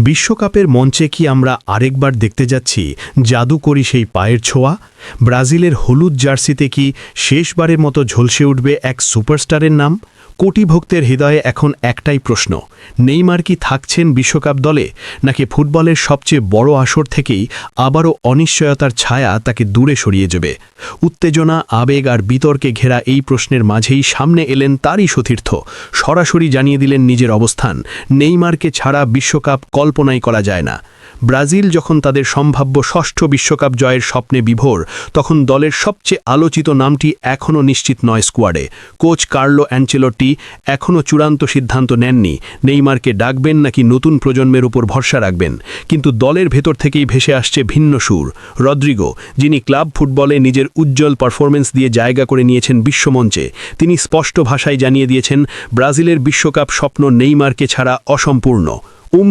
বিশ্বকাপের মঞ্চে কি আমরা আরেকবার দেখতে যাচ্ছি জাদুকরী সেই পায়ের ছোঁয়া? ব্রাজিলের হলুদ জার্সিতে কি শেষবারের মতো ঝলসে উঠবে এক সুপারস্টারের নাম? কোটি ভক্তের হৃদয়ে এখন একটাই প্রশ্ন, নেইমার কি থাকছেন বিশ্বকাপ দলে, নাকি ফুটবলের সবচেয়ে বড় আসর থেকেই আবারও অনিশ্চয়তার ছায়া তাকে দূরে সরিয়ে যাবে? উত্তেজনা, আবেগ আর বিতর্কে ঘেরা এই প্রশ্নের মাঝেই সামনে এলেন তারই সতীর্থ, সরাসরি জানিয়ে দিলেন নিজের অবস্থান। নেইমারকে ছাড়া বিশ্বকাপ কল্পনাই করা যায় না। ব্রাজিল যখন তাদের সম্ভাব্য ষষ্ঠ বিশ্বকাপ জয়ের স্বপ্নে বিভোর, তখন দলের সবচেয়ে আলোচিত নামটি এখনও নিশ্চিত নয় স্কোয়াডে। কোচ কার্লো অ্যানচেলোটি এখনও চূড়ান্ত সিদ্ধান্ত নেননি নেইমারকে ডাকবেন নাকি নতুন প্রজন্মের উপর ভরসা রাখবেন। কিন্তু দলের ভেতর থেকেই ভেসে আসছে ভিন্ন সুর। রদ্রিগো, যিনি ক্লাব ফুটবলে নিজের উজ্জ্বল পারফরমেন্স দিয়ে জায়গা করে নিয়েছেন বিশ্বমঞ্চে, তিনি স্পষ্ট ভাষায় জানিয়ে দিয়েছেন ব্রাজিলের বিশ্বকাপ স্বপ্ন নেইমারকে ছাড়া অসম্পূর্ণ।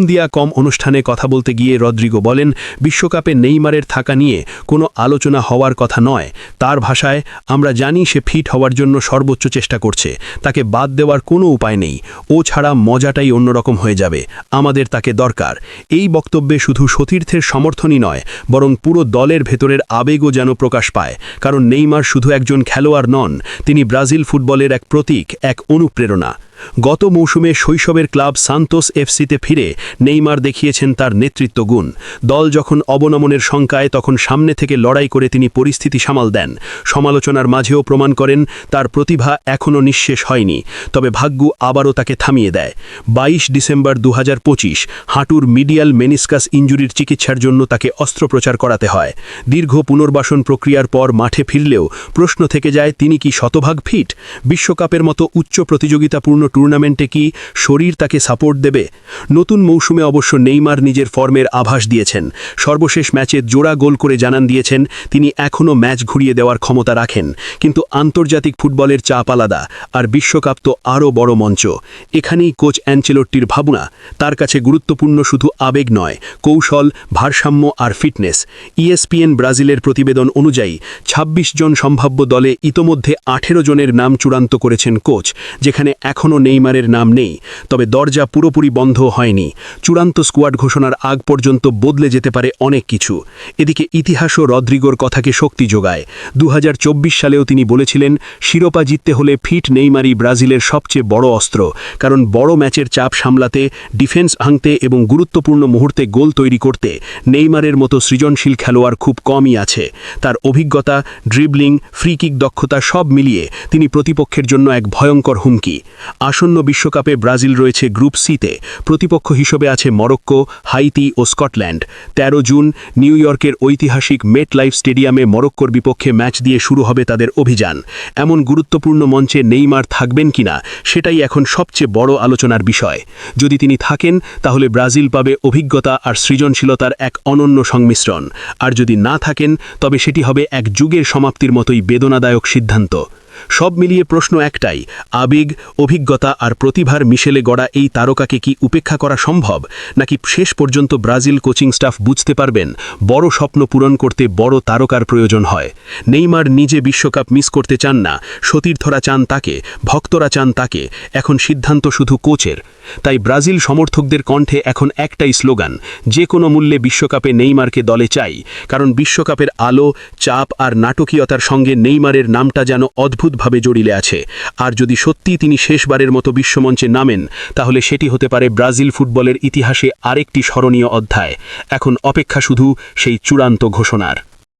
দিয়া কম অনুষ্ঠানে কথা বলতে গিয়ে রদ্রিগো বলেন, বিশ্বকাপে নেইমারের থাকা নিয়ে কোনো আলোচনা হওয়ার কথা নয়। তার ভাষায়, আমরা জানি সে ফিট হওয়ার জন্য সর্বোচ্চ চেষ্টা করছে, তাকে বাদ দেওয়ার কোনো উপায় নেই, ও ছাড়া মজাটাই অন্যরকম হয়ে যাবে, আমাদের তাকে দরকার। এই বক্তব্যে শুধু সতীর্থের সমর্থনই নয়, বরং পুরো দলের ভেতরের আবেগও যেন প্রকাশ পায়। কারণ নেইমার শুধু একজন খেলোয়াড় নন, তিনি ব্রাজিল ফুটবলের এক প্রতীক, এক অনুপ্রেরণা। গত মৌসুমে শৈশবের ক্লাব সান্তোস এফসিতে ফিরে নেইমার দেখিয়েছেন তার নেতৃত্ব গুণ। দল যখন অবনমনের শঙ্কায়, তখন সামনে থেকে লড়াই করে তিনি পরিস্থিতি সামাল দেন। সমালোচনার মাঝেও প্রমাণ করেন তার প্রতিভা এখনও নিঃশেষ হয়নি, তবে ভাগ্য আবারও তাকে থামিয়ে দেয়। 22 ডিসেম্বর 2025 হাঁটুর মিডিয়াল মেনিসকাস ইনজুরির চিকিৎসার জন্য তাকে অস্ত্রোপচার করাতে হয়। দীর্ঘ পুনর্বাসন প্রক্রিয়ার পর মাঠে ফিরলেও প্রশ্ন থেকে যায়, তিনি কি শতভাগ ফিট? বিশ্বকাপের মতো উচ্চ প্রতিযোগিতাপূর্ণ টুর্নামেন্টে কি শরীর তাকে সাপোর্ট দেবে? নতুন মৌসুমে অবশ্য নেইমার নিজের ফর্মের আভাস দিয়েছেন। সর্বশেষ ম্যাচে জোড়া গোল করে জানান দিয়েছেন তিনি এখনও ম্যাচ ঘুরিয়ে দেওয়ার ক্ষমতা রাখেন। কিন্তু আন্তর্জাতিক ফুটবলের চাপ আলাদা, আর বিশ্বকাপ তো আরও বড় মঞ্চ। এখানেই কোচ অ্যানচেলোট্টির ভাবনা। তার কাছে গুরুত্বপূর্ণ শুধু আবেগ নয়, কৌশল, ভারসাম্য আর ফিটনেস। ESPN ব্রাজিলের প্রতিবেদন অনুযায়ী 26 জন সম্ভাব্য দলে ইতোমধ্যে 18 জনের নাম চূড়ান্ত করেছেন কোচ, যেখানে এখনও নেইমারের নাম নেই। তবে দরজা পুরোপুরি বন্ধ হয়নি। চূড়ান্ত স্কোয়াড ঘোষণার আগ পর্যন্ত বদলে যেতে পারে অনেক কিছু। এদিকে ইতিহাসও রদ্রিগোর কথাকে শক্তি যোগায়। 2024 সালেও তিনি বলেছিলেন, শিরোপা জিততে হলে ফিট নেইমারই ব্রাজিলের সবচেয়ে বড় অস্ত্র। কারণ বড় ম্যাচের চাপ সামলাতে, ডিফেন্স ভাঙতে এবং গুরুত্বপূর্ণ মুহূর্তে গোল তৈরি করতে নেইমারের মতো সৃজনশীল খেলোয়াড় খুব কমই আছে। তার অভিজ্ঞতা, ড্রিবলিং, ফ্রি কিক দক্ষতা সব মিলিয়ে তিনি প্রতিপক্ষের জন্য এক ভয়ঙ্কর হুমকি। আসন্ন বিশ্বকাপে ব্রাজিল রয়েছে গ্রুপ সিতে। প্রতিপক্ষ হিসেবে আছে মরক্কো, হাইতি ও স্কটল্যান্ড। 13 জুন নিউ ইয়র্কের ঐতিহাসিক মেট লাইফ স্টেডিয়ামে মরক্কোর বিপক্ষে ম্যাচ দিয়ে শুরু হবে তাদের অভিযান। এমন গুরুত্বপূর্ণ মঞ্চে নেইমার থাকবেন কিনা, সেটাই এখন সবচেয়ে বড় আলোচনার বিষয়। যদি তিনি থাকেন, তাহলে ব্রাজিল পাবে অভিজ্ঞতা আর সৃজনশীলতার এক অনন্য সংমিশ্রণ। আর যদি না থাকেন, তবে সেটি হবে এক যুগের সমাপ্তির মতোই বেদনাদায়ক সিদ্ধান্ত। সব মিলিয়ে প্রশ্ন একটাই, আবেগ, অভিজ্ঞতা আর প্রতিভার মিশেলে গড়া এই তারকাকে কি উপেক্ষা করা সম্ভব, নাকি শেষ পর্যন্ত ব্রাজিল কোচিং স্টাফ বুঝতে পারবেন বড় স্বপ্ন পূরণ করতে বড় তারকার প্রয়োজন হয়? নেইমার নিজে বিশ্বকাপ মিস করতে চান না, সতীর্থরা চান তাকে, ভক্তরা চান তাকে। এখন সিদ্ধান্ত শুধু কোচের। তাই ব্রাজিল সমর্থকদের কণ্ঠে এখন একটাই স্লোগান, যে কোনো মূল্যে বিশ্বকাপে নেইমারকে দলে চাই। কারণ বিশ্বকাপের আলো, চাপ আর নাটকীয়তার সঙ্গে নেইমারের নামটা যেন অদ্ভুতভাবে জড়িয়ে আছে। আর যদি সত্যি তিনি শেষবারের মতো বিশ্বমঞ্চে নামেন, তাহলে সেটি হতে পারে ব্রাজিল ফুটবলের ইতিহাসে আরেকটি স্মরণীয় অধ্যায়। এখন অপেক্ষা শুধু সেই চূড়ান্ত ঘোষণার।